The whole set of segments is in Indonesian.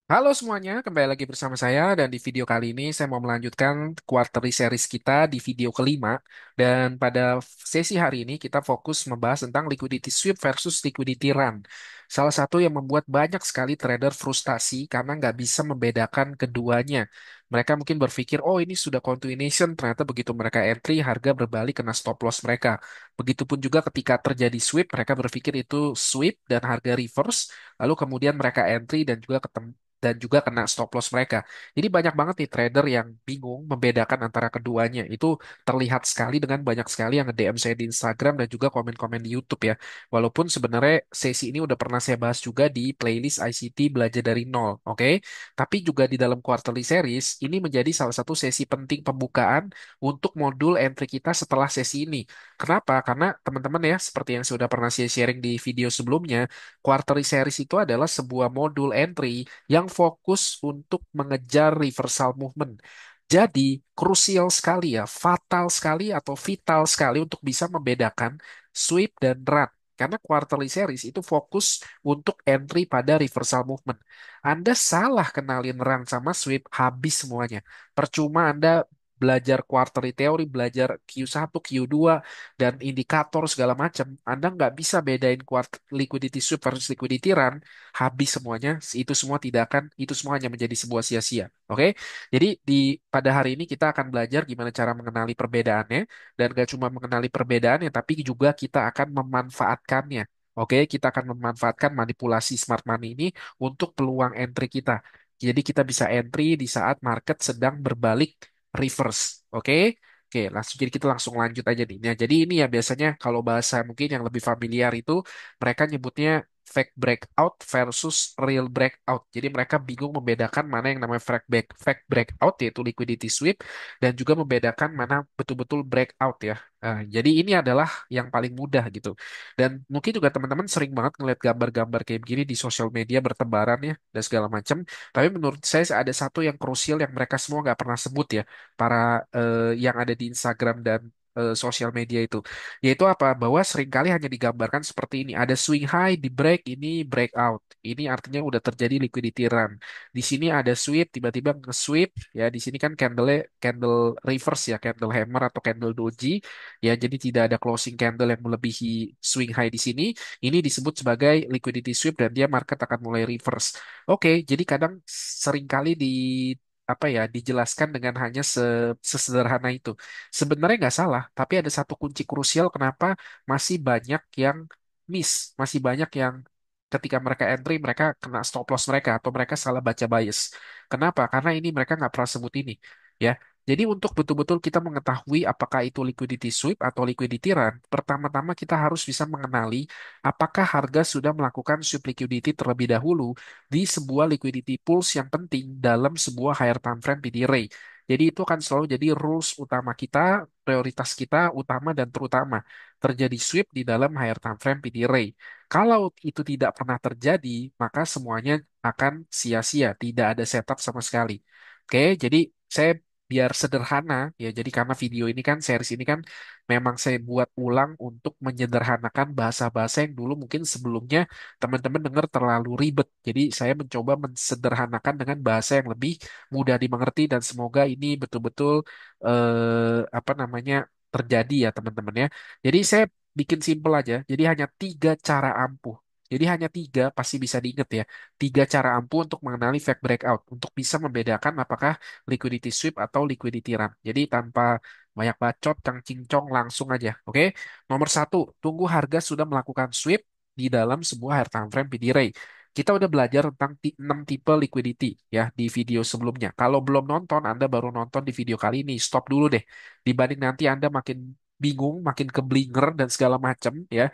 Halo semuanya, kembali lagi bersama saya dan di video kali ini saya mau melanjutkan quarterly series kita di video kelima dan pada sesi hari ini kita fokus membahas tentang liquidity sweep versus liquidity run. Salah satu yang membuat banyak sekali trader frustasi karena nggak bisa membedakan keduanya. Mereka mungkin berpikir, oh ini sudah continuation, ternyata begitu mereka entry harga berbalik kena stop loss mereka. Begitupun juga ketika terjadi sweep, mereka berpikir itu sweep dan harga reverse, lalu kemudian mereka entry dan juga kena stop loss mereka. Jadi banyak banget nih trader yang bingung membedakan antara keduanya. Itu terlihat sekali dengan banyak sekali yang nge-DM saya di Instagram dan juga komen-komen di YouTube ya. Walaupun sebenarnya sesi ini udah pernah saya bahas juga di playlist ICT Belajar dari Nol, oke? Tapi juga di dalam quarterly series, ini menjadi salah satu sesi penting pembukaan untuk modul entry kita setelah sesi ini. Kenapa? Karena teman-teman ya, seperti yang sudah pernah saya sharing di video sebelumnya, quarterly series itu adalah sebuah modul entry yang fokus untuk mengejar reversal movement. Jadi, krusial sekali ya, fatal sekali atau vital sekali untuk bisa membedakan sweep dan run. Karena quarterly series itu fokus untuk entry pada reversal movement. Anda salah kenalin run sama sweep, habis semuanya. Percuma Anda belajar quarterly teori, belajar Q1, Q2, dan indikator segala macam. Anda nggak bisa bedain liquidity sweep versus liquidity run, habis semuanya. Itu semua hanya menjadi sebuah sia-sia. Oke, jadi pada hari ini kita akan belajar gimana cara mengenali perbedaannya dan gak cuma mengenali perbedaannya, tapi juga kita akan memanfaatkannya. Oke, kita akan memanfaatkan manipulasi smart money ini untuk peluang entry kita. Jadi kita bisa entry di saat market sedang berbalik reverse. Oke, oke, kita langsung lanjut aja nih. Nah, jadi ini ya biasanya kalau bahasa mungkin yang lebih familiar itu mereka nyebutnya fake breakout versus real breakout. Jadi mereka bingung membedakan mana yang namanya fake breakout yaitu liquidity sweep dan juga membedakan mana betul-betul breakout ya. Jadi ini adalah yang paling mudah gitu. Dan mungkin juga teman-teman sering banget ngeliat gambar-gambar kayak begini di sosial media bertebaran ya dan segala macam. Tapi menurut saya ada satu yang krusial yang mereka semua nggak pernah sebut ya, para yang ada di Instagram dan sosial media itu. Yaitu apa? Bahwa seringkali hanya digambarkan seperti ini. Ada swing high, di break, ini breakout. Ini artinya udah terjadi liquidity run. Di sini ada sweep, tiba-tiba nge-sweep. Ya, di sini kan candle reverse ya, candle hammer atau candle doji. Ya, jadi tidak ada closing candle yang melebihi swing high di sini. Ini disebut sebagai liquidity sweep dan dia market akan mulai reverse. Oke, jadi kadang seringkali apa ya dijelaskan dengan hanya sesederhana itu. Sebenarnya nggak salah, tapi ada satu kunci krusial kenapa masih banyak yang miss, masih banyak yang ketika mereka entry mereka kena stop loss mereka atau mereka salah baca bias. Kenapa? Karena ini mereka nggak pernah sebut ini, ya. Jadi untuk betul-betul kita mengetahui apakah itu liquidity sweep atau liquidity run, pertama-tama kita harus bisa mengenali apakah harga sudah melakukan sweep liquidity terlebih dahulu di sebuah liquidity pools yang penting dalam sebuah higher time frame PD Ray. Jadi itu akan selalu jadi rules utama kita, prioritas kita utama dan terutama terjadi sweep di dalam higher time frame PD Ray. Kalau itu tidak pernah terjadi, maka semuanya akan sia-sia, tidak ada setup sama sekali. Oke, jadi saya biar sederhana ya. Jadi karena video ini kan series ini kan memang saya buat ulang untuk menyederhanakan bahasa-bahasa yang dulu mungkin sebelumnya teman-teman dengar terlalu ribet. Jadi saya mencoba mensederhanakan dengan bahasa yang lebih mudah dimengerti dan semoga ini betul-betul apa namanya terjadi ya teman-teman ya. Jadi saya bikin simple aja. Jadi hanya tiga cara ampuh. Jadi hanya tiga pasti bisa diingat ya. Tiga cara ampuh untuk mengenali fake breakout untuk bisa membedakan apakah liquidity sweep atau liquidity run. Jadi tanpa banyak bacot, cang cincong langsung aja. Oke. Nomor satu, tunggu harga sudah melakukan sweep di dalam sebuah higher time frame PD Ray. Kita udah belajar tentang 6 tipe liquidity ya di video sebelumnya. Kalau belum nonton, Anda baru nonton di video kali ini, stop dulu deh. Dibanding nanti Anda makin bingung, makin keblinger dan segala macam ya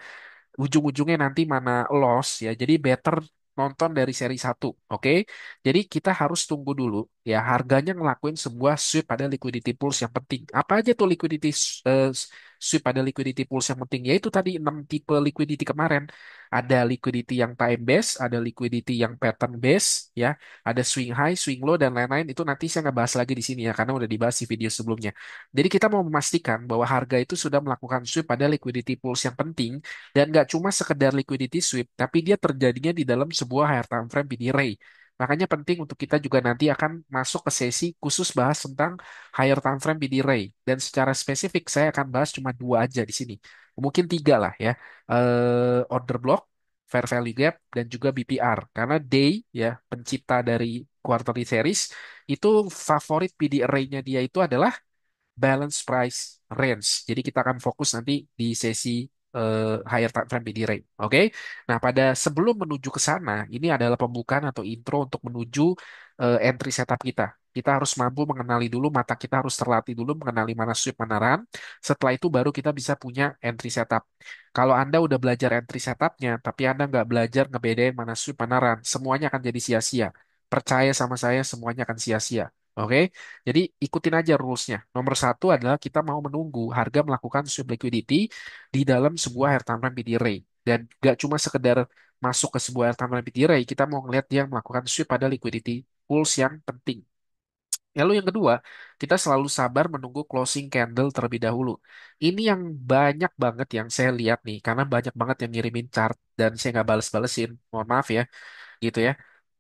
ujung-ujungnya nanti mana loss ya. Jadi better nonton dari seri satu, oke? Jadi kita harus tunggu dulu ya harganya ngelakuin sebuah sweep pada liquidity pools yang penting. Apa aja tuh eh, sweep pada liquidity pools yang penting? Yaitu tadi 6 tipe liquidity kemarin. Ada liquidity yang time base, ada liquidity yang pattern base, ya, ada swing high, swing low dan lain-lain. Itu nanti saya nggak bahas lagi di sini ya karena udah dibahas di video sebelumnya. Jadi kita mau memastikan bahwa harga itu sudah melakukan sweep pada liquidity pools yang penting dan nggak cuma sekedar liquidity sweep, tapi dia terjadinya di dalam sebuah higher time frame PD Ray. Makanya penting untuk kita juga nanti akan masuk ke sesi khusus bahas tentang higher time frame PD Ray. Dan secara spesifik saya akan bahas cuma dua aja di sini. Mungkin tiga lah ya. Order block, fair value gap, dan juga BPR. Karena Day ya pencipta dari quarterly series itu favorit PD array-nya dia itu adalah balance price range. Jadi kita akan fokus nanti di sesi higher time frame BD rate. Oke. Nah, pada sebelum menuju ke sana, ini adalah pembukaan atau intro untuk menuju entry setup kita. Kita harus mampu mengenali dulu, mata kita harus terlatih dulu mengenali mana sweep, mana run. Setelah itu baru kita bisa punya entry setup. Kalau Anda udah belajar entry setupnya, tapi Anda nggak belajar ngebedain mana sweep, mana run, semuanya akan jadi sia-sia. Percaya sama saya, semuanya akan sia-sia. Oke. Jadi ikutin aja rules-nya. Nomor satu adalah kita mau menunggu harga melakukan sweep liquidity di dalam sebuah airtime PD array. Dan gak cuma sekedar masuk ke sebuah airtime PD array, kita mau ngelihat dia melakukan sweep pada liquidity pools yang penting. Lalu yang kedua, kita selalu sabar menunggu closing candle terlebih dahulu. Ini yang banyak banget yang saya lihat nih, karena banyak banget yang ngirimin chart dan saya nggak bales-balesin. Mohon maaf ya gitu ya.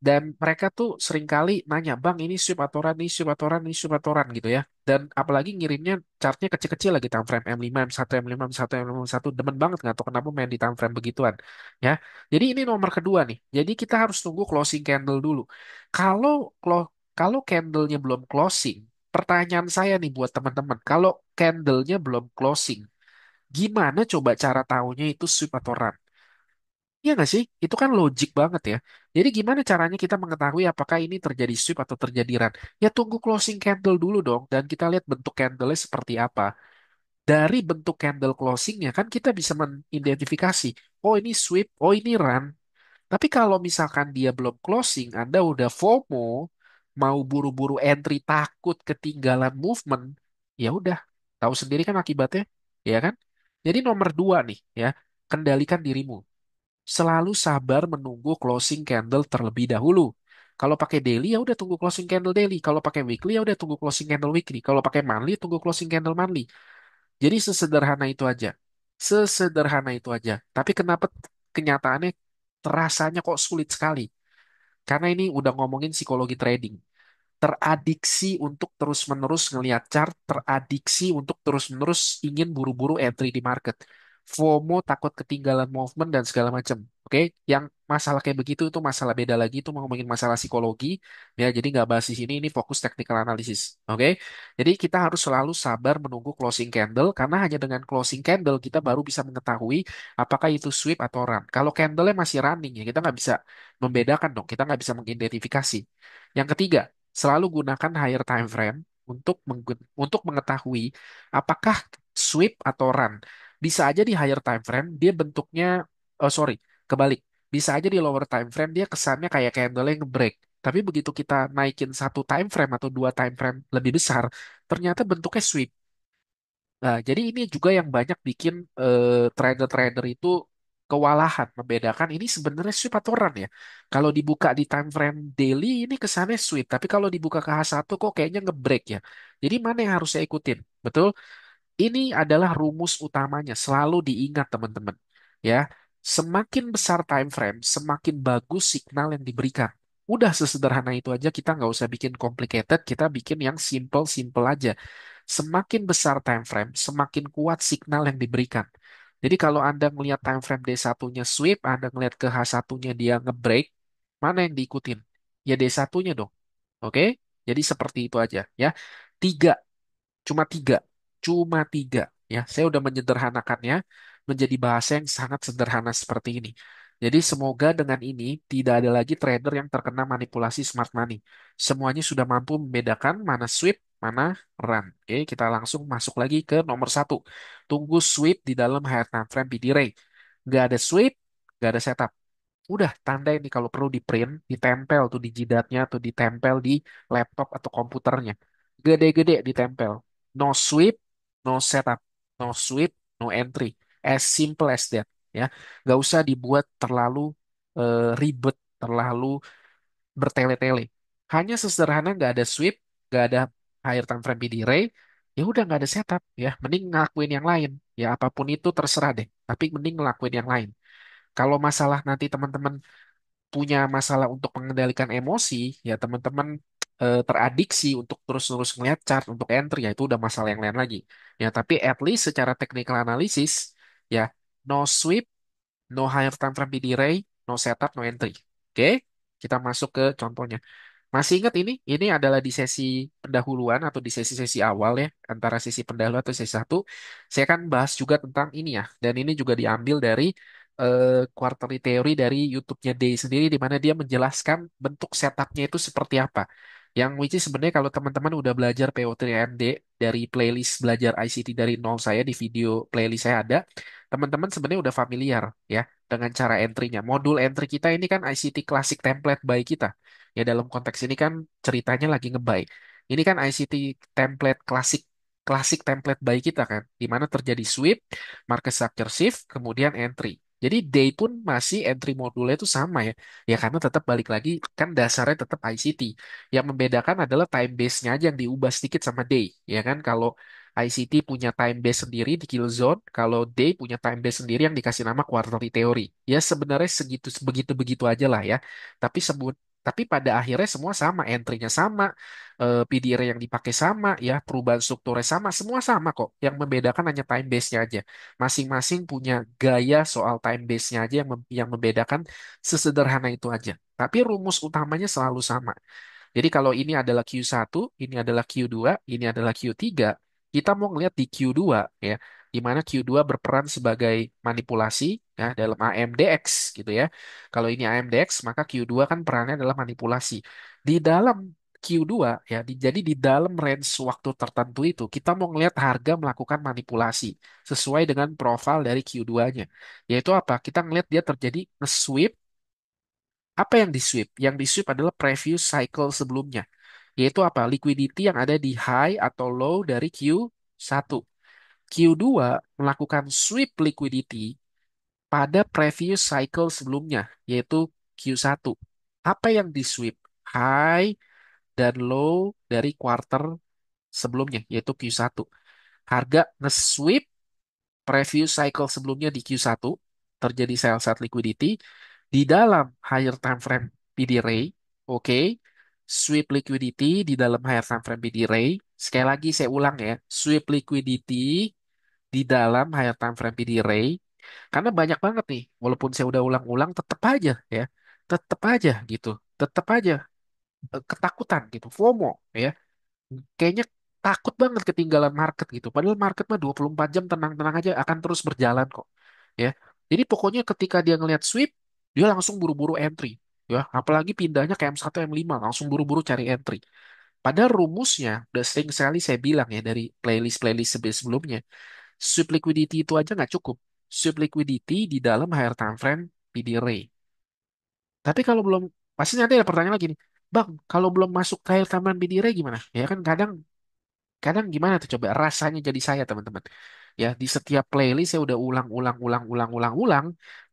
Dan mereka tuh seringkali nanya, Bang, ini sweep atoran, ini sweep atoran, ini sweep atoran gitu ya. Dan apalagi ngirimnya chartnya kecil-kecil lagi time frame M5, M1, M5, M1, M5, M1. Demen banget nggak tahu kenapa main di time frame begituan. Ya. Jadi ini nomor kedua nih. Jadi kita harus tunggu closing candle dulu. Kalau kalau candlenya belum closing, pertanyaan saya nih buat teman-teman, kalau candlenya belum closing, gimana coba cara tahunya itu sweep atau run? Iya nggak sih? Itu kan logik banget ya. Jadi gimana caranya kita mengetahui apakah ini terjadi sweep atau terjadi run? Ya tunggu closing candle dulu dong, dan kita lihat bentuk candle-nya seperti apa. Dari bentuk candle closingnya kan kita bisa mengidentifikasi, oh ini sweep, oh ini run. Tapi kalau misalkan dia belum closing, Anda udah FOMO, mau buru-buru entry takut ketinggalan movement, ya udah, tahu sendiri kan akibatnya, ya kan? Jadi nomor dua nih ya, kendalikan dirimu. Selalu sabar menunggu closing candle terlebih dahulu. Kalau pakai daily ya udah tunggu closing candle daily. Kalau pakai weekly ya udah tunggu closing candle weekly. Kalau pakai monthly tunggu closing candle monthly. Jadi sesederhana itu aja. Sesederhana itu aja. Tapi kenapa kenyataannya terasanya kok sulit sekali? Karena ini udah ngomongin psikologi trading, teradiksi untuk terus-menerus ngelihat chart, teradiksi untuk terus-menerus ingin buru-buru entry di market. FOMO takut ketinggalan movement dan segala macam. Oke, yang masalah kayak begitu itu masalah beda lagi, itu mau ngomongin masalah psikologi ya. Jadi nggak bahas di sini, ini fokus technical analysis. Oke, jadi kita harus selalu sabar menunggu closing candle karena hanya dengan closing candle kita baru bisa mengetahui apakah itu sweep atau run. Kalau candlenya masih running ya kita nggak bisa membedakan dong, kita nggak bisa mengidentifikasi. Yang ketiga, selalu gunakan higher time frame untuk mengetahui apakah sweep atau run. Bisa aja di higher time frame dia bentuknya, oh sorry, kebalik. Bisa aja di lower time frame dia kesannya kayak candle yang nge-break. Tapi begitu kita naikin satu time frame atau dua time frame lebih besar, ternyata bentuknya sweep. Nah, jadi ini juga yang banyak bikin trader-trader itu kewalahan membedakan ini sebenarnya sweep atau run ya. Kalau dibuka di time frame daily ini kesannya sweep, tapi kalau dibuka ke H1 kok kayaknya ngebreak ya. Jadi mana yang harus saya ikutin? Betul? Ini adalah rumus utamanya, selalu diingat teman-teman. Ya, semakin besar time frame, semakin bagus signal yang diberikan. Udah sesederhana itu aja, kita nggak usah bikin complicated, kita bikin yang simple-simple aja. Semakin besar time frame, semakin kuat signal yang diberikan. Jadi kalau Anda melihat time frame D1-nya sweep, Anda melihat ke H1-nya dia ngebreak, mana yang diikutin? Ya D1-nya dong. Oke? Jadi seperti itu aja ya. Tiga Cuma tiga, cuma tiga. Ya, saya udah menyederhanakannya menjadi bahasa yang sangat sederhana seperti ini. Jadi semoga dengan ini tidak ada lagi trader yang terkena manipulasi smart money. Semuanya sudah mampu membedakan mana sweep, mana run. Oke, kita langsung masuk lagi ke nomor satu. Tunggu sweep di dalam higher time frame PD Ray. Nggak ada sweep, nggak ada setup. Udah tanda ini kalau perlu di print, ditempel tuh di jidatnya atau ditempel di laptop atau komputernya. Gede-gede ditempel. No sweep, no setup. No sweep, no entry. As simple as that. Ya, nggak usah dibuat terlalu ribet, terlalu bertele-tele. Hanya sesederhana nggak ada sweep, nggak ada higher time frame PD Ray, ya udah nggak ada setup. Ya, mending ngelakuin yang lain. Ya apapun itu terserah deh. Tapi mending ngelakuin yang lain. Kalau masalah nanti teman-teman punya masalah untuk mengendalikan emosi, ya teman-teman teradiksi untuk terus-terus ngeliat chart untuk entry, ya itu udah masalah yang lain lagi. Ya, tapi at least secara technical analysis, ya no sweep, no higher time frame PD Ray, no setup, no entry. Oke, kita masuk ke contohnya. Masih ingat ini? Ini adalah di sesi pendahuluan atau di sesi-sesi awal ya, antara sesi pendahuluan atau sesi satu. Saya akan bahas juga tentang ini ya, dan ini juga diambil dari quarterly theory dari YouTube-nya Day sendiri, di mana dia menjelaskan bentuk setupnya itu seperti apa. Yang which is sebenarnya kalau teman-teman udah belajar PO3MD dari playlist belajar ICT dari nol saya di video playlist saya ada, teman-teman sebenarnya udah familiar ya dengan cara entry-nya. Modul entry kita ini kan ICT Classic Template by kita. Ya dalam konteks ini kan ceritanya lagi ngebuy. Ini kan ICT template klasik klasik template buy kita kan, di mana terjadi sweep, market structure shift, kemudian entry. Jadi day pun masih entry modulnya itu sama ya. Ya karena tetap balik lagi kan dasarnya tetap ICT. Yang membedakan adalah time base-nya aja yang diubah sedikit sama day. Ya kan kalau ICT punya time base sendiri di kill zone, kalau day punya time base sendiri yang dikasih nama quarterly theory. Ya sebenarnya segitu begitu-begitu aja lah ya. Tapi pada akhirnya semua sama, entry-nya sama, PDR yang dipakai sama, ya perubahan strukturnya sama, semua sama kok. Yang membedakan hanya time base-nya aja. Masing-masing punya gaya soal time base-nya aja yang membedakan sesederhana itu aja. Tapi rumus utamanya selalu sama. Jadi kalau ini adalah Q1, ini adalah Q2, ini adalah Q3, kita mau ngelihat di Q2 ya, di mana Q2 berperan sebagai manipulasi ya dalam AMDX gitu ya. Kalau ini AMDX, maka Q2 kan perannya adalah manipulasi. Di dalam Q2 ya, jadi di dalam range waktu tertentu itu kita mau ngelihat harga melakukan manipulasi sesuai dengan profil dari Q2-nya. Yaitu apa? Kita ngelihat dia terjadi nge-sweep. Apa yang di-sweep? Yang di-sweep adalah previous cycle sebelumnya. Yaitu apa? Liquidity yang ada di high atau low dari Q1. Q2 melakukan sweep liquidity pada previous cycle sebelumnya, yaitu Q1. Apa yang di-sweep? High dan low dari quarter sebelumnya, yaitu Q1. Harga nge-sweep previous cycle sebelumnya di Q1, terjadi sell side liquidity, di dalam higher time frame PD Ray, oke, sweep liquidity di dalam higher time frame PD Ray. Sekali lagi saya ulang ya, sweep liquidity di dalam higher time frame PD Ray. Karena banyak banget nih, walaupun saya udah ulang-ulang, tetap aja gitu, tetap aja ketakutan gitu, FOMO ya. Kayaknya takut banget ketinggalan market gitu. Padahal market mah 24 jam tenang-tenang aja akan terus berjalan kok. Ya. Jadi pokoknya ketika dia ngelihat sweep, dia langsung buru-buru entry. Ya, apalagi pindahnya ke M1 M5 langsung buru-buru cari entry. Padahal rumusnya, udah sering sekali saya bilang ya dari playlist-playlist sebelumnya, sweep liquidity itu aja nggak cukup. Sweep liquidity di dalam higher time frame PD Ray. Tapi kalau belum, pasti nanti ada pertanyaan lagi nih. Bang, kalau belum masuk higher time frame PD Ray gimana? Ya kan kadang kadang gimana tuh coba rasanya jadi saya teman-teman. Ya di setiap playlist saya udah ulang.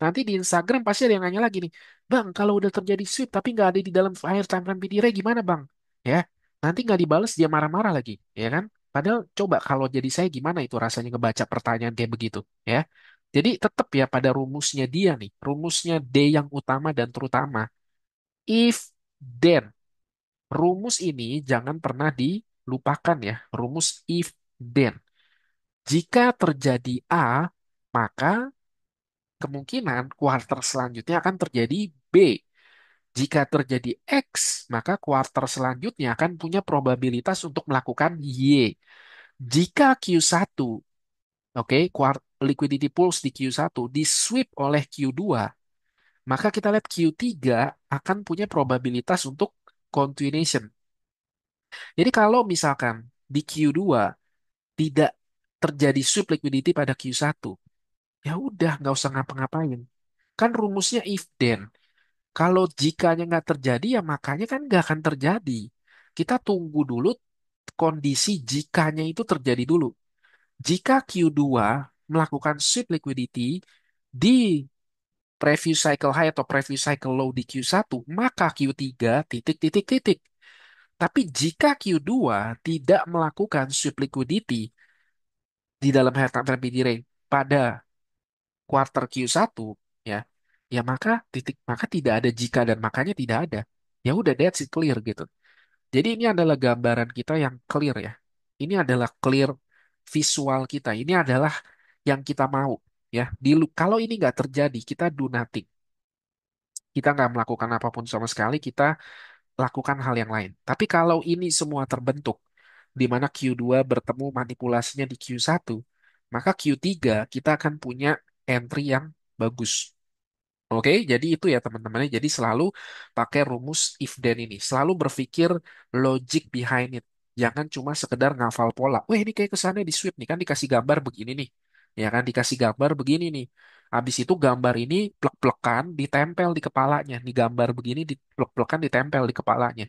Nanti di Instagram pasti ada yang nanya lagi nih, Bang kalau udah terjadi sweep tapi nggak ada di dalam air timeline PDR gimana Bang? Ya nanti nggak dibales dia marah-marah lagi, ya kan? Padahal coba kalau jadi saya gimana itu rasanya ngebaca pertanyaan kayak begitu, ya. Jadi tetap ya pada rumusnya dia nih, rumusnya D yang utama dan terutama. If then rumus ini jangan pernah dilupakan ya. Rumus if then. Jika terjadi A, maka kemungkinan kuarter selanjutnya akan terjadi B. Jika terjadi X, maka kuarter selanjutnya akan punya probabilitas untuk melakukan Y. Jika Q1, oke, liquidity pools di Q1 di sweep oleh Q2, maka kita lihat Q3 akan punya probabilitas untuk continuation. Jadi kalau misalkan di Q2 tidak terjadi sweep liquidity pada Q1, ya udah nggak usah ngapa-ngapain. Kan rumusnya if then. Kalau jikanya nggak terjadi ya makanya kan nggak akan terjadi. Kita tunggu dulu kondisi jikanya itu terjadi dulu. Jika Q2 melakukan sweep liquidity di previous cycle high atau previous cycle low di Q1, maka Q3 titik titik titik. Tapi jika Q2 tidak melakukan sweep liquidity di dalam higher time frame PD range pada quarter Q1, ya, ya maka tidak ada jika dan makanya tidak ada. Ya udah that's it clear gitu. Jadi ini adalah gambaran kita yang clear ya. Ini adalah clear visual kita. Ini adalah yang kita mau ya. Kalau ini nggak terjadi, kita do nothing. Kita nggak melakukan apapun sama sekali. Kita lakukan hal yang lain. Tapi kalau ini semua terbentuk, di mana Q2 bertemu manipulasinya di Q1, maka Q3 kita akan punya entry yang bagus. Oke, jadi itu ya teman-teman. Jadi selalu pakai rumus if then ini. Selalu berpikir logic behind it. Jangan cuma sekedar ngafal pola. Wah ini kayak kesannya di sweep nih kan dikasih gambar begini nih. Ya kan dikasih gambar begini nih. Habis itu gambar ini plek-plekan ditempel di kepalanya. Nih gambar begini diplek-plekan ditempel di kepalanya.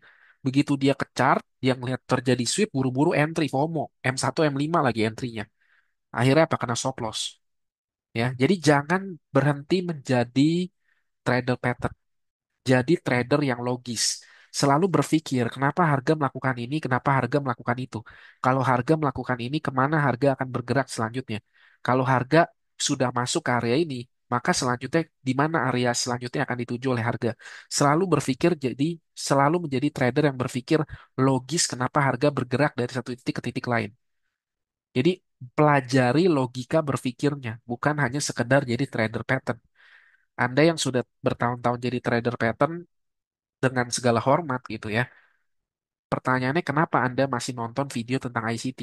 Begitu dia ke chart, dia ngelihat terjadi sweep, buru-buru entry FOMO. M1, M5 lagi entry-nya. Akhirnya apa? Kena stop loss. Ya, jadi jangan berhenti menjadi trader pattern. Jadi trader yang logis. Selalu berpikir kenapa harga melakukan ini, kenapa harga melakukan itu. Kalau harga melakukan ini, kemana harga akan bergerak selanjutnya. Kalau harga sudah masuk ke area ini, maka selanjutnya di mana area selanjutnya akan dituju oleh harga. Selalu berpikir selalu menjadi trader yang berpikir logis kenapa harga bergerak dari satu titik ke titik lain. Jadi pelajari logika berpikirnya, bukan hanya sekedar jadi trader pattern. Anda yang sudah bertahun-tahun jadi trader pattern dengan segala hormat gitu ya. Pertanyaannya kenapa Anda masih nonton video tentang ICT?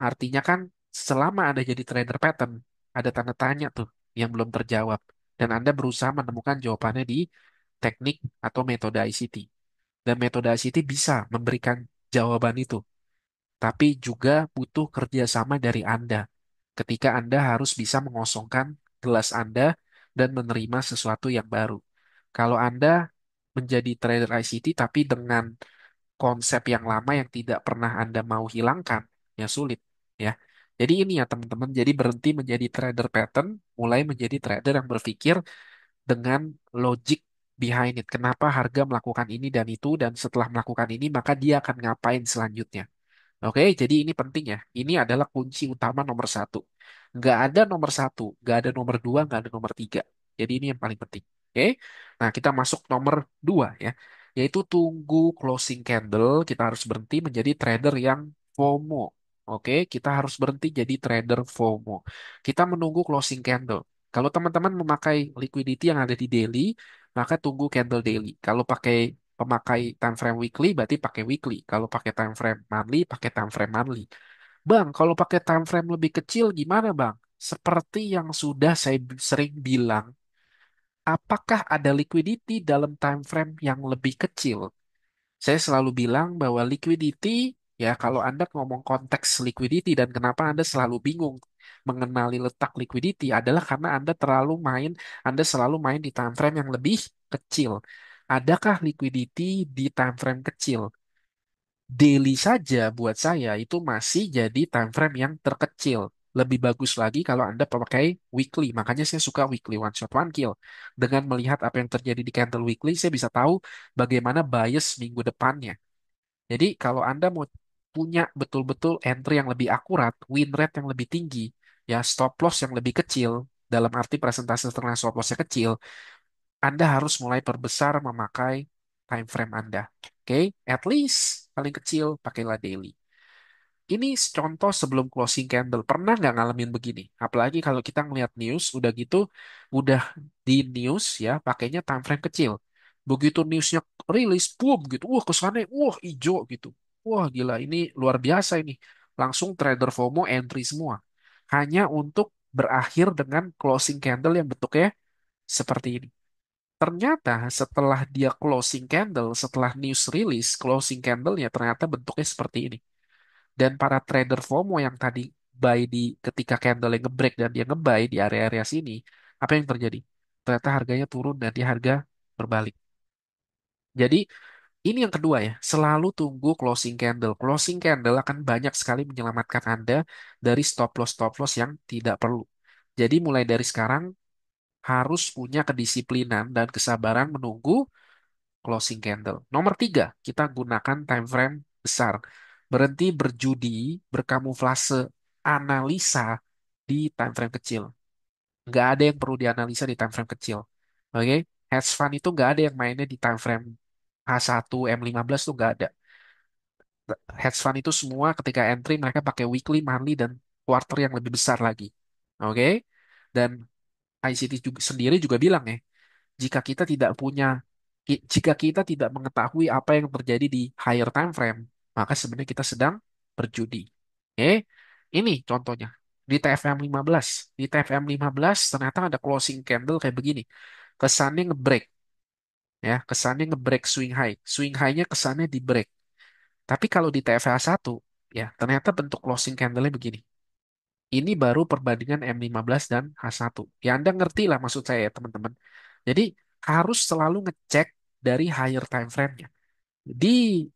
Artinya kan selama Anda jadi trader pattern, ada tanda tanya tuh yang belum terjawab. Dan Anda berusaha menemukan jawabannya di teknik atau metode ICT. Dan metode ICT bisa memberikan jawaban itu. Tapi juga butuh kerjasama dari Anda. Ketika Anda harus bisa mengosongkan gelas Anda dan menerima sesuatu yang baru. Kalau Anda menjadi trader ICT tapi dengan konsep yang lama yang tidak pernah Anda mau hilangkan, ya sulit, ya. Jadi ini ya teman-teman, jadi berhenti menjadi trader pattern, mulai menjadi trader yang berpikir dengan logic behind it. Kenapa harga melakukan ini dan itu, dan setelah melakukan ini, maka dia akan ngapain selanjutnya. Oke, jadi ini penting ya. Ini adalah kunci utama nomor satu. Nggak ada nomor satu, nggak ada nomor dua, nggak ada nomor tiga. Jadi ini yang paling penting. Oke, nah kita masuk nomor dua ya, yaitu tunggu closing candle. Kita harus berhenti menjadi trader yang FOMO. Oke, kita harus berhenti jadi trader FOMO. Kita menunggu closing candle. Kalau teman-teman memakai liquidity yang ada di daily, maka tunggu candle daily. Kalau pakai pemakai time frame weekly berarti pakai weekly. Kalau pakai time frame monthly, pakai time frame monthly. Bang, kalau pakai time frame lebih kecil gimana, Bang? Seperti yang sudah saya sering bilang, apakah ada liquidity dalam time frame yang lebih kecil? Saya selalu bilang bahwa liquidity, ya kalau Anda ngomong konteks liquidity dan kenapa Anda selalu bingung mengenali letak liquidity adalah karena Anda selalu main di time frame yang lebih kecil. Adakah liquidity di time frame kecil? Daily saja buat saya itu masih jadi time frame yang terkecil. Lebih bagus lagi kalau Anda pakai weekly. Makanya saya suka weekly one shot one kill. Dengan melihat apa yang terjadi di candle weekly, saya bisa tahu bagaimana bias minggu depannya. Jadi kalau Anda mau punya betul-betul entry yang lebih akurat, win rate yang lebih tinggi, ya stop loss yang lebih kecil, dalam arti presentasi setengah stop lossnya kecil, Anda harus mulai perbesar memakai time frame Anda. Oke, at least paling kecil pakailah daily. Ini contoh sebelum closing candle. Pernah nggak ngalamin begini? Apalagi kalau kita ngeliat news, udah gitu, udah di news ya, pakainya time frame kecil. Begitu newsnya rilis, boom gitu. Wah, kesannya, wah hijau gitu. Wah, gila, ini luar biasa ini. Langsung trader FOMO entry semua. Hanya untuk berakhir dengan closing candle yang bentuknya seperti ini. Ternyata setelah dia closing candle, setelah news release, closing candle-nya ternyata bentuknya seperti ini. Dan para trader FOMO yang tadi buy di ketika candle yang nge-break dan dia nge-buy di area-area sini, apa yang terjadi? Ternyata harganya turun dan dia harga berbalik. Jadi ini yang kedua ya, selalu tunggu closing candle. Closing candle akan banyak sekali menyelamatkan Anda dari stop loss yang tidak perlu. Jadi mulai dari sekarang harus punya kedisiplinan dan kesabaran menunggu closing candle. Nomor tiga, kita gunakan time frame besar. Berhenti berjudi, berkamuflase, analisa di time frame kecil. Nggak ada yang perlu dianalisa di time frame kecil. Oke, hedge fund itu nggak ada yang mainnya di time frame H1 M15 tuh nggak ada. Hedge fund itu semua ketika entry mereka pakai weekly, monthly, dan quarter yang lebih besar lagi. Oke, dan ICT juga, sendiri juga bilang ya, jika kita tidak punya, jika kita tidak mengetahui apa yang terjadi di higher time frame, maka sebenarnya kita sedang berjudi. Oke, ini contohnya. Di TFM 15, di TFM 15 ternyata ada closing candle kayak begini. Kesannya ngebreak, ya, kesannya ngebreak swing high. Swing high-nya kesannya di break. Tapi kalau di TFA 1, ya, ternyata bentuk closing candle-nya begini. Ini baru perbandingan M15 dan H1. Ya, Anda ngerti lah maksud saya ya, teman-teman. Jadi, harus selalu ngecek dari higher time frame-nya. Di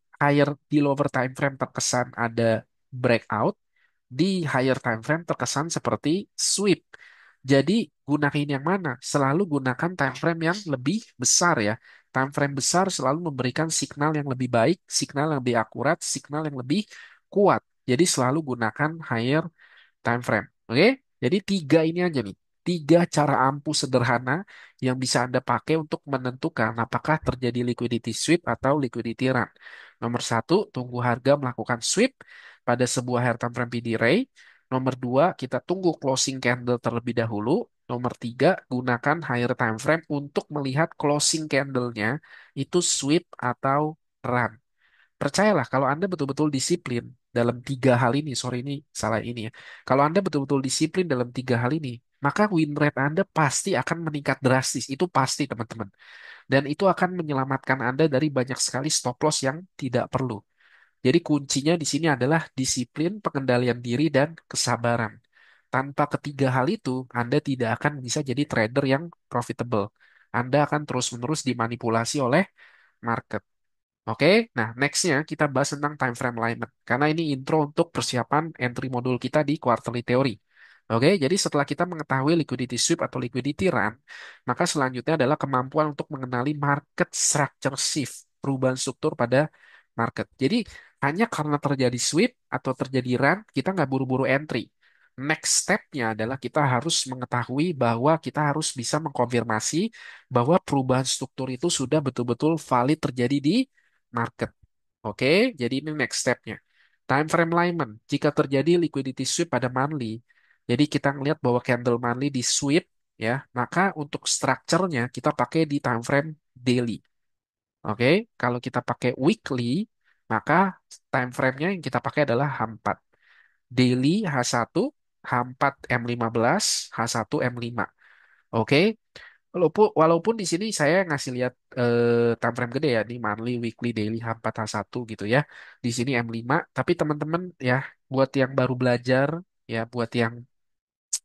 di lower time frame terkesan ada breakout, di higher time frame terkesan seperti sweep. Jadi gunain yang mana? Selalu gunakan time frame yang lebih besar ya. Time frame besar selalu memberikan signal yang lebih baik, signal yang lebih akurat, signal yang lebih kuat. Jadi selalu gunakan higher time frame. Oke? Jadi tiga ini aja nih. Tiga cara ampuh sederhana yang bisa Anda pakai untuk menentukan apakah terjadi liquidity sweep atau liquidity run. Nomor satu, tunggu harga melakukan sweep pada sebuah higher time frame PD Ray. Nomor dua, kita tunggu closing candle terlebih dahulu. Nomor tiga, gunakan higher time frame untuk melihat closing candle-nya itu sweep atau run. Percayalah, kalau Anda betul-betul disiplin dalam tiga hal ini, sorry ini salah ini ya. Kalau Anda betul-betul disiplin dalam tiga hal ini, maka win rate Anda pasti akan meningkat drastis. Itu pasti, teman-teman. Dan itu akan menyelamatkan Anda dari banyak sekali stop loss yang tidak perlu. Jadi kuncinya di sini adalah disiplin, pengendalian diri, dan kesabaran. Tanpa ketiga hal itu, Anda tidak akan bisa jadi trader yang profitable. Anda akan terus-menerus dimanipulasi oleh market. Oke, nah nextnya kita bahas tentang time frame alignment karena ini intro untuk persiapan entry modul kita di quarterly theory. Oke, jadi setelah kita mengetahui liquidity sweep atau liquidity run, maka selanjutnya adalah kemampuan untuk mengenali market structure shift, perubahan struktur pada market. Jadi hanya karena terjadi sweep atau terjadi run, kita nggak buru-buru entry. Next step-nya adalah kita harus mengetahui bahwa kita harus bisa mengkonfirmasi bahwa perubahan struktur itu sudah betul-betul valid terjadi di market. Oke, jadi ini next step-nya. Time frame alignment. Jika terjadi liquidity sweep pada monthly, jadi kita ngelihat bahwa candle monthly di sweep, ya, maka untuk structure-nya kita pakai di time frame daily. Oke, kalau kita pakai weekly, maka time frame-nya yang kita pakai adalah H4. Daily H1, H4 M15, H1 M5. Oke, walaupun di sini saya ngasih lihat time frame gede ya, di monthly, weekly, daily, H4, H1 gitu ya. Di sini M5, tapi teman-teman ya, buat yang baru belajar, ya buat yang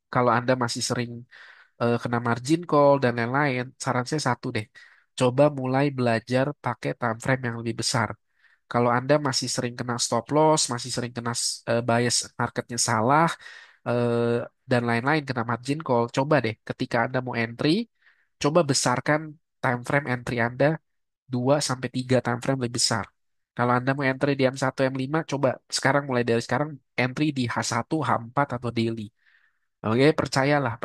kalau Anda masih sering kena margin call dan lain-lain, saran saya satu deh. Coba mulai belajar pakai time frame yang lebih besar. Kalau Anda masih sering kena stop loss, masih sering kena bias marketnya salah, eh, dan lain-lain, kena margin call, coba deh ketika Anda mau entry, coba besarkan time frame entry Anda 2 sampai 3 time frame lebih besar. Kalau Anda mau entry di M1, M5, coba sekarang mulai dari sekarang entry di H1, H4 atau daily. Oke, percayalah,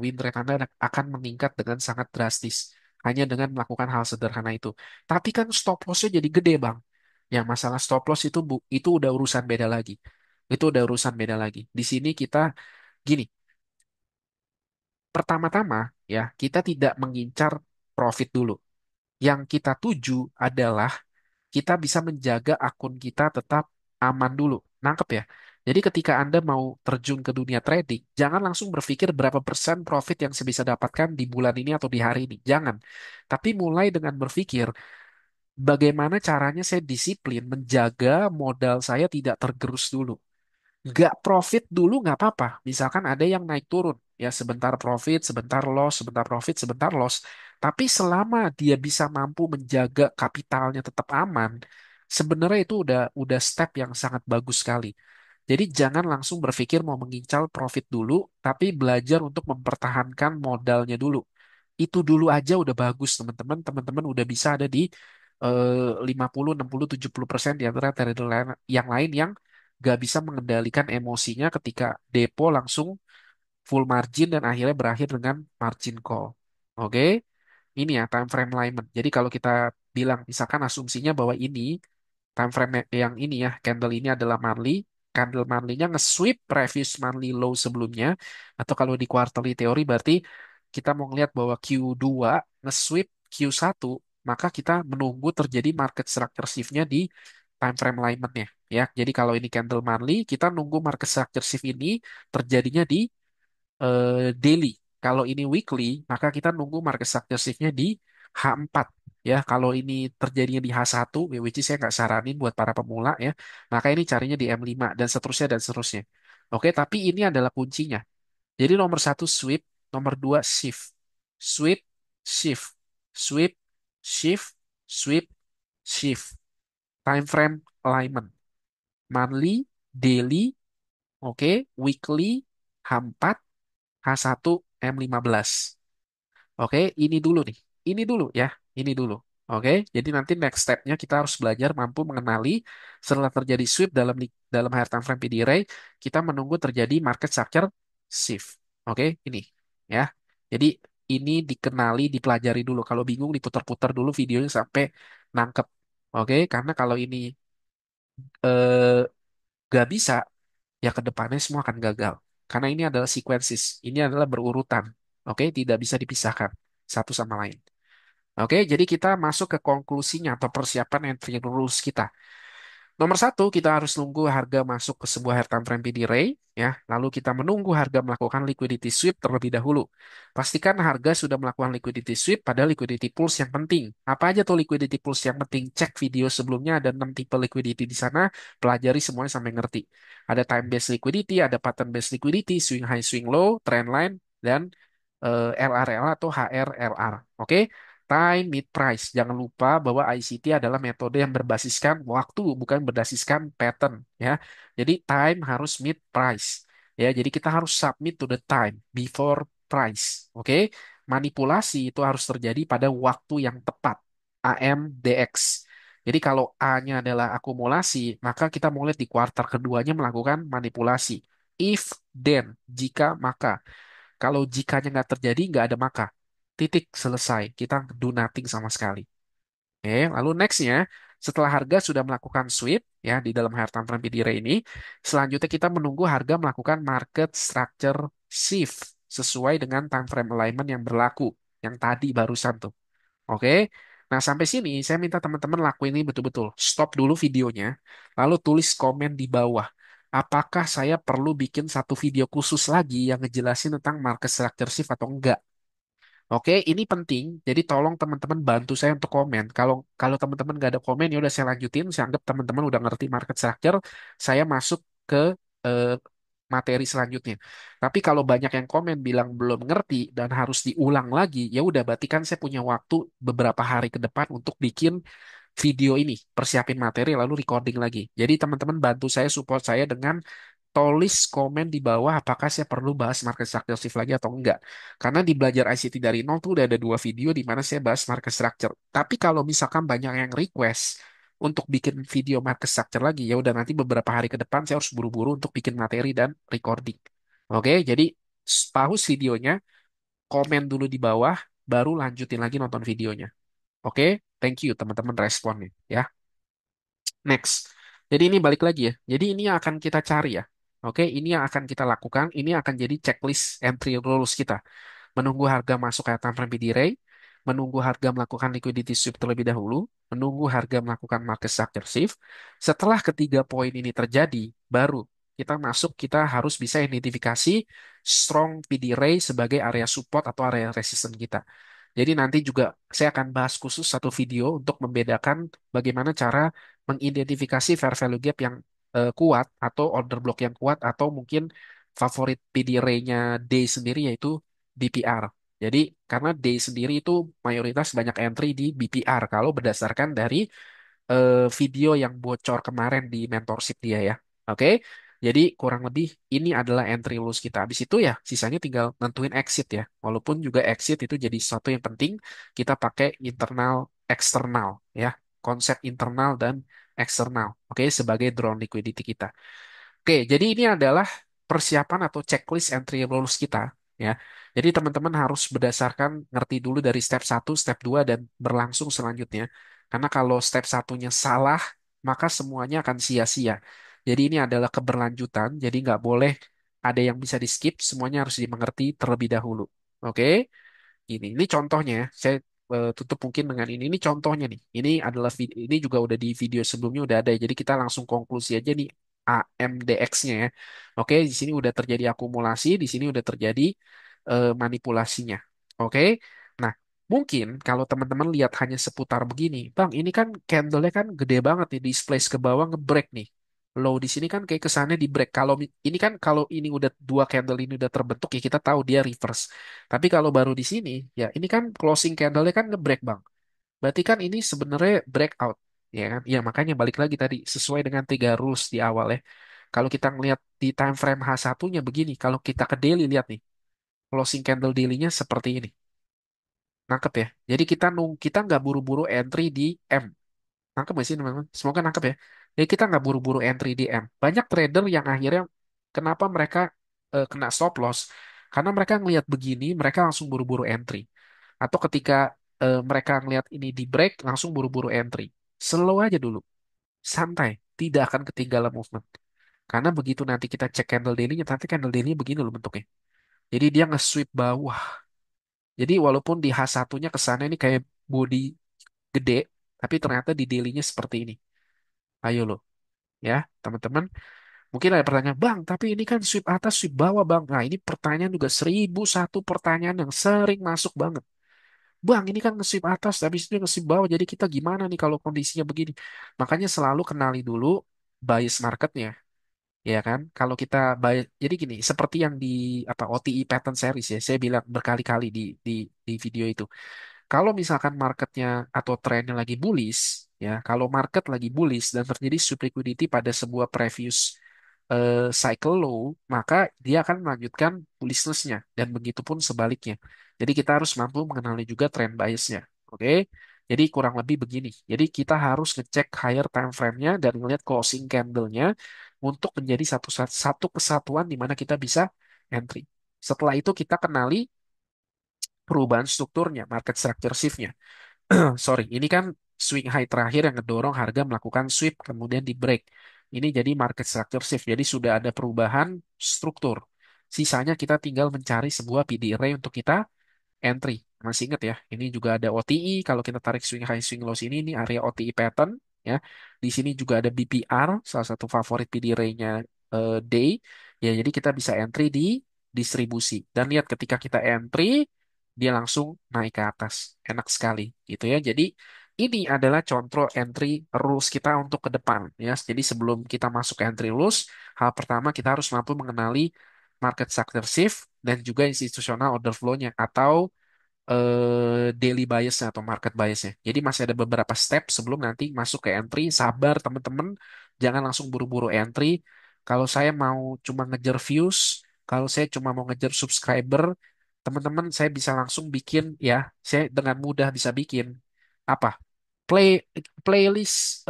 win rate Anda akan meningkat dengan sangat drastis hanya dengan melakukan hal sederhana itu. Tapi kan stop loss-nya jadi gede, Bang. Ya, masalah stop loss itu itu udah urusan beda lagi. Itu udah urusan beda lagi. Di sini kita gini, pertama-tama ya, kita tidak mengincar profit dulu. Yang kita tuju adalah kita bisa menjaga akun kita tetap aman dulu. Nangkep ya? Jadi ketika Anda mau terjun ke dunia trading, jangan langsung berpikir berapa persen profit yang saya bisa dapatkan di bulan ini atau di hari ini. Jangan. Tapi mulai dengan berpikir, bagaimana caranya saya disiplin menjaga modal saya tidak tergerus dulu. Nggak profit dulu nggak apa-apa. Misalkan ada yang naik turun, ya sebentar profit, sebentar loss, sebentar profit, sebentar loss. Tapi selama dia bisa mampu menjaga kapitalnya tetap aman, sebenarnya itu udah step yang sangat bagus sekali. Jadi jangan langsung berpikir mau mengincar profit dulu, tapi belajar untuk mempertahankan modalnya dulu. Itu dulu aja udah bagus, teman-teman. Teman-teman udah bisa ada di 50, 60, 70% di antara trader yang lain yang gak bisa mengendalikan emosinya ketika depo langsung full margin dan akhirnya berakhir dengan margin call. Oke? ini ya time frame alignment. Jadi kalau kita bilang misalkan asumsinya bahwa ini time frame yang ini ya, candle ini adalah monthly, candle monthly-nya nge-sweep previous monthly low sebelumnya, atau kalau di quarterly teori berarti kita mau ngelihat bahwa Q2 nge-sweep Q1, maka kita menunggu terjadi market structure shift-nya di time frame alignment-nya ya. Jadi kalau ini candle monthly, kita nunggu market structure shift ini terjadinya di daily. Kalau ini weekly, maka kita nunggu market structure shift-nya di H4. Ya, kalau ini terjadinya di H1, which is saya nggak saranin buat para pemula ya, maka ini carinya di M5 dan seterusnya dan seterusnya. Oke, tapi ini adalah kuncinya. Jadi nomor satu sweep, nomor dua shift. Sweep, shift, sweep, shift, sweep, shift. Time frame alignment. Monthly, daily, oke, weekly, H4, H1, M15. Oke, ini dulu nih. Ini dulu ya. Ini dulu. Oke, jadi nanti next step-nya kita harus belajar mampu mengenali setelah terjadi sweep dalam higher time frame PD array, kita menunggu terjadi market structure shift. Oke, ini ya. Jadi ini dikenali, dipelajari dulu. Kalau bingung diputar-putar dulu videonya sampai nangkep. Oke, karena kalau ini eh, gak bisa, ya ke depannya semua akan gagal. Karena ini adalah sequences, ini adalah berurutan. Oke, tidak bisa dipisahkan satu sama lain. Oke, jadi kita masuk ke konklusinya atau persiapan entry rules kita. Nomor satu, kita harus nunggu harga masuk ke sebuah air time frame PD array, ya. Lalu kita menunggu harga melakukan liquidity sweep terlebih dahulu. Pastikan harga sudah melakukan liquidity sweep pada liquidity pools yang penting. Apa aja tuh liquidity pools yang penting? Cek video sebelumnya, ada 6 tipe liquidity di sana, pelajari semuanya sampai ngerti. Ada time based liquidity, ada pattern based liquidity, swing high, swing low, trend line, dan LRL atau HRLR. Oke? Time mid price. Jangan lupa bahwa ICT adalah metode yang berbasiskan waktu, bukan berdasiskan pattern ya. Jadi time harus mid price. Ya, jadi kita harus submit to the time before price. Oke? Manipulasi itu harus terjadi pada waktu yang tepat. AMDX. Jadi kalau A-nya adalah akumulasi, maka kita mulai di kuartal keduanya melakukan manipulasi. If, then, jika, maka. Kalau jikanya nggak terjadi, nggak ada maka. Titik, selesai. Kita do nothing sama sekali. Oke, lalu nextnya, setelah harga sudah melakukan sweep, ya, di dalam higher time frame PDR ini, selanjutnya kita menunggu harga melakukan market structure shift sesuai dengan time frame alignment yang berlaku, yang tadi barusan tuh. Oke, nah sampai sini saya minta teman-teman lakuin ini betul-betul. Stop dulu videonya, lalu tulis komen di bawah. Apakah saya perlu bikin satu video khusus lagi yang ngejelasin tentang market structure shift atau enggak? Oke, ini penting. Jadi tolong teman-teman bantu saya untuk komen. Kalau kalau teman-teman nggak ada komen, ya udah saya lanjutin. Saya anggap teman-teman udah ngerti market structure. Saya masuk ke eh, materi selanjutnya. Tapi kalau banyak yang komen bilang belum ngerti dan harus diulang lagi, ya udah berarti kan saya punya waktu beberapa hari ke depan untuk bikin video ini, persiapin materi lalu recording lagi. Jadi teman-teman bantu saya, support saya dengan tulis komen di bawah apakah saya perlu bahas market structure shift lagi atau enggak. Karena di belajar ICT dari nol tuh udah ada dua video di mana saya bahas market structure. Tapi kalau misalkan banyak yang request untuk bikin video market structure lagi, ya udah nanti beberapa hari ke depan saya harus buru-buru untuk bikin materi dan recording. Oke, jadi pause videonya, komen dulu di bawah, baru lanjutin lagi nonton videonya. Oke, thank you teman-teman responnya ya. Next. Jadi ini balik lagi ya. Jadi ini yang akan kita cari ya. Oke, ini yang akan kita lakukan. Ini akan jadi checklist entry rules kita. Menunggu harga masuk ke time frame PD array, menunggu harga melakukan liquidity sweep terlebih dahulu, menunggu harga melakukan market structure shift. Setelah ketiga poin ini terjadi, baru kita masuk, kita harus bisa identifikasi strong PD array sebagai area support atau area resistance kita. Jadi nanti juga saya akan bahas khusus satu video untuk membedakan bagaimana cara mengidentifikasi fair value gap yang kuat atau order block yang kuat atau mungkin favorit PD array-nya day sendiri yaitu BPR. Jadi karena day sendiri itu mayoritas banyak entry di BPR kalau berdasarkan dari video yang bocor kemarin di mentorship dia ya. Oke. Jadi kurang lebih ini adalah entry rules kita. Habis itu ya sisanya tinggal nentuin exit ya. Walaupun juga exit itu jadi sesuatu yang penting, kita pakai internal eksternal ya. Konsep internal dan eksternal. Oke, sebagai drone liquidity kita. Oke, jadi ini adalah persiapan atau checklist entry rules kita. ya. Jadi teman-teman harus berdasarkan ngerti dulu dari step satu, step 2 dan berlangsung selanjutnya. Karena kalau step satunya salah, maka semuanya akan sia-sia. Jadi ini adalah keberlanjutan, jadi nggak boleh ada yang bisa di skip, semuanya harus dimengerti terlebih dahulu. Oke? Ini contohnya ya. Saya tutup mungkin dengan ini. Ini contohnya nih. Ini adalah ini juga udah di video sebelumnya udah ada. Jadi kita langsung konklusi aja nih AMDX-nya ya. Oke, di sini udah terjadi akumulasi, di sini udah terjadi manipulasinya. Oke. Nah, mungkin kalau teman-teman lihat hanya seputar begini, Bang, ini kan candle-nya kan gede banget nih, displace ke bawah nge-break nih. Low di sini kan kayak kesannya di break. Kalau ini kan kalau ini udah dua candle ini udah terbentuk ya kita tahu dia reverse. Tapi kalau baru di sini, ya ini kan closing candle-nya kan nge-break, Bang. Berarti kan ini sebenarnya breakout, ya kan? Ya makanya balik lagi tadi sesuai dengan tiga rules di awal ya. Kalau kita ngelihat di time frame H1-nya begini, kalau kita ke daily lihat nih, closing candle daily-nya seperti ini. Nangkep ya. Jadi kita nggak buru-buru entry di M. Nangkep nggak sih teman-teman? Semoga nangkep ya. Jadi kita nggak buru-buru entry di M. Banyak trader yang akhirnya kenapa mereka kena stop loss? Karena mereka ngelihat begini, mereka langsung buru-buru entry. Atau ketika mereka ngelihat ini di break, langsung buru-buru entry. Slow aja dulu, santai, tidak akan ketinggalan movement. Karena begitu nanti kita cek candle daily-nya, nanti candle daily-nya begini loh bentuknya. Jadi dia nge-sweep bawah. Jadi walaupun di H1-nya kesannya ini kayak body gede, tapi ternyata di daily-nya seperti ini. Ayo loh, ya teman-teman. Mungkin ada pertanyaan, Bang, tapi ini kan sweep atas, sweep bawah, Bang. Nah, ini pertanyaan juga 1001 pertanyaan yang sering masuk banget. Bang, ini kan nge-sweep atas, tapi itu nge-sweep bawah. Jadi kita gimana nih kalau kondisinya begini? Makanya selalu kenali dulu bias marketnya, ya kan? Kalau kita jadi gini, seperti yang di apa OTI pattern series ya, saya bilang berkali-kali di video itu. Kalau misalkan marketnya atau trennya lagi bullish, ya, kalau market lagi bullish dan terjadi sub liquidity pada sebuah previous cycle low, maka dia akan melanjutkan bullishness-nya dan begitu pun sebaliknya. Jadi kita harus mampu mengenali juga trend bias-nya. Oke? Jadi kurang lebih begini. Jadi kita harus ngecek higher time frame-nya dan ngelihat closing candle-nya untuk menjadi satu kesatuan di mana kita bisa entry. Setelah itu kita kenali perubahan strukturnya, market structure shift-nya. Sorry, ini kan swing high terakhir yang ngedorong harga melakukan sweep kemudian di break. Ini jadi market structure shift. Jadi sudah ada perubahan struktur. Sisanya kita tinggal mencari sebuah PD array untuk kita entry. Masih ingat ya, ini juga ada OTI. Kalau kita tarik swing high, swing low sini, ini area OTI pattern. Ya, di sini juga ada BPR, salah satu favorit PD array-nya day. Ya, jadi kita bisa entry di distribusi. Dan lihat ketika kita entry, dia langsung naik ke atas. Enak sekali, gitu ya. Jadi ini adalah contoh entry rules kita untuk ke depan. Ya, jadi sebelum kita masuk ke entry rules, hal pertama kita harus mampu mengenali market structure shift dan juga institutional order flow-nya atau daily bias-nya atau market bias-nya. Jadi masih ada beberapa step sebelum nanti masuk ke entry. Sabar teman-teman, jangan langsung buru-buru entry. Kalau saya mau cuma ngejar views, kalau saya cuma mau ngejar subscriber, teman-teman saya bisa langsung bikin ya, saya dengan mudah bisa bikin apa? Play playlist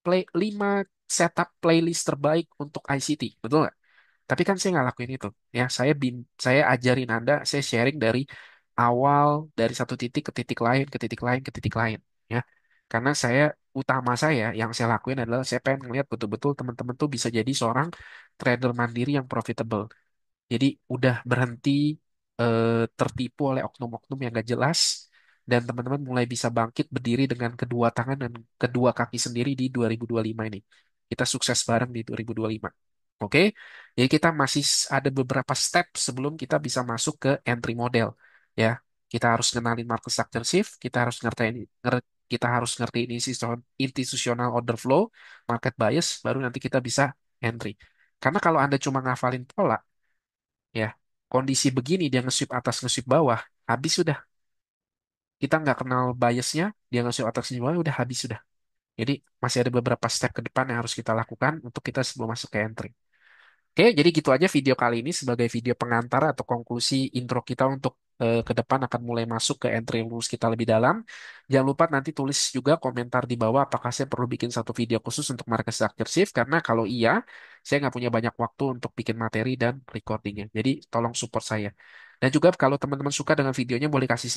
play 5 setup playlist terbaik untuk ICT. Betul nggak? Tapi kan saya nggak lakuin itu. Ya, saya ajarin Anda, saya sharing dari awal dari satu titik ke titik lain, ke titik lain, ke titik lain. Ya, karena utama saya yang saya lakuin adalah saya pengen ngeliat betul-betul teman-teman tuh bisa jadi seorang trader mandiri yang profitable. Jadi udah berhenti tertipu oleh oknum-oknum yang gak jelas dan teman-teman mulai bisa bangkit berdiri dengan kedua tangan dan kedua kaki sendiri di 2025 ini. Kita sukses bareng di 2025. Oke, jadi kita masih ada beberapa step sebelum kita bisa masuk ke entry model. Ya, kita harus kenalin market structure shift, kita harus ngerti ini institutional order flow, market bias, baru nanti kita bisa entry. Karena kalau Anda cuma ngafalin pola, ya kondisi begini dia nge-sweep atas nge-sweep bawah habis sudah kita nggak kenal biasnya dia nge-sweep atas nge-sweep bawah udah habis sudah jadi masih ada beberapa step ke depan yang harus kita lakukan untuk kita sebelum masuk ke entry. Oke, jadi gitu aja video kali ini sebagai video pengantar atau konklusi intro kita untuk ke depan akan mulai masuk ke entry rules kita lebih dalam. Jangan lupa nanti tulis juga komentar di bawah apakah saya perlu bikin satu video khusus untuk market structure shift, karena kalau iya, saya nggak punya banyak waktu untuk bikin materi dan recordingnya. Jadi tolong support saya. Dan juga kalau teman-teman suka dengan videonya boleh kasih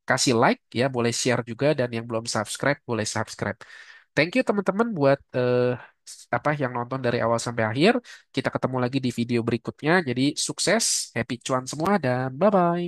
kasih like ya, boleh share juga, dan yang belum subscribe boleh subscribe. Thank you teman-teman buat apa yang nonton dari awal sampai akhir. Kita ketemu lagi di video berikutnya. Jadi sukses, happy cuan semua dan bye bye.